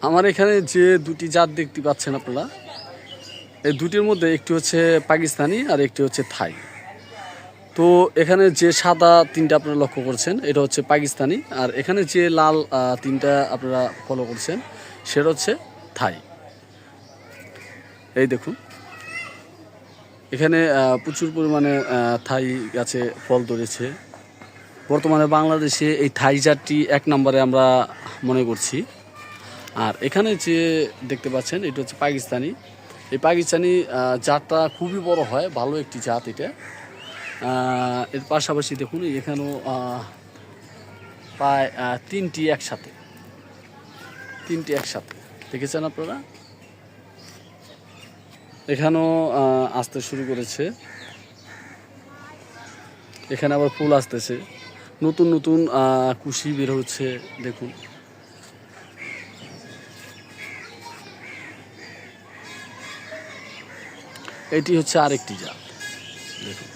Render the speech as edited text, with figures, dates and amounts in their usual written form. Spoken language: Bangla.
আমার এখানে যে দুটি জাত দেখতে পাচ্ছেন আপনারা, এই দুটির মধ্যে একটি হচ্ছে পাকিস্তানি আর একটি হচ্ছে থাই। তো এখানে যে সাদা তিনটা আপনারা লক্ষ্য করছেন এটা হচ্ছে পাকিস্তানি, আর এখানে যে লাল তিনটা আপনারা ফলো করছেন সেটা হচ্ছে থাই। এই দেখুন এখানে প্রচুর পরিমাণে থাই গাছে ফল ধরেছে। বর্তমানে বাংলাদেশে এই থাই জাতটি 1 নম্বরে আমরা মনে করছি। আর এখানে যে দেখতে পাচ্ছেন এটা হচ্ছে পাকিস্তানি। এই পাকিস্তানি জাতটা খুবই বড় হয়, ভালো একটি জাত এটা। এর পাশাপাশি দেখুন এখানেও প্রায় তিনটি একসাথে দেখেছেন আপনারা। এখানেও আসতে শুরু করেছে, এখানে আবার ফুল আসতেছে, নতুন নতুন কুশি বের হচ্ছে দেখুন। এটি হচ্ছে আরেকটি জাত দেখুন।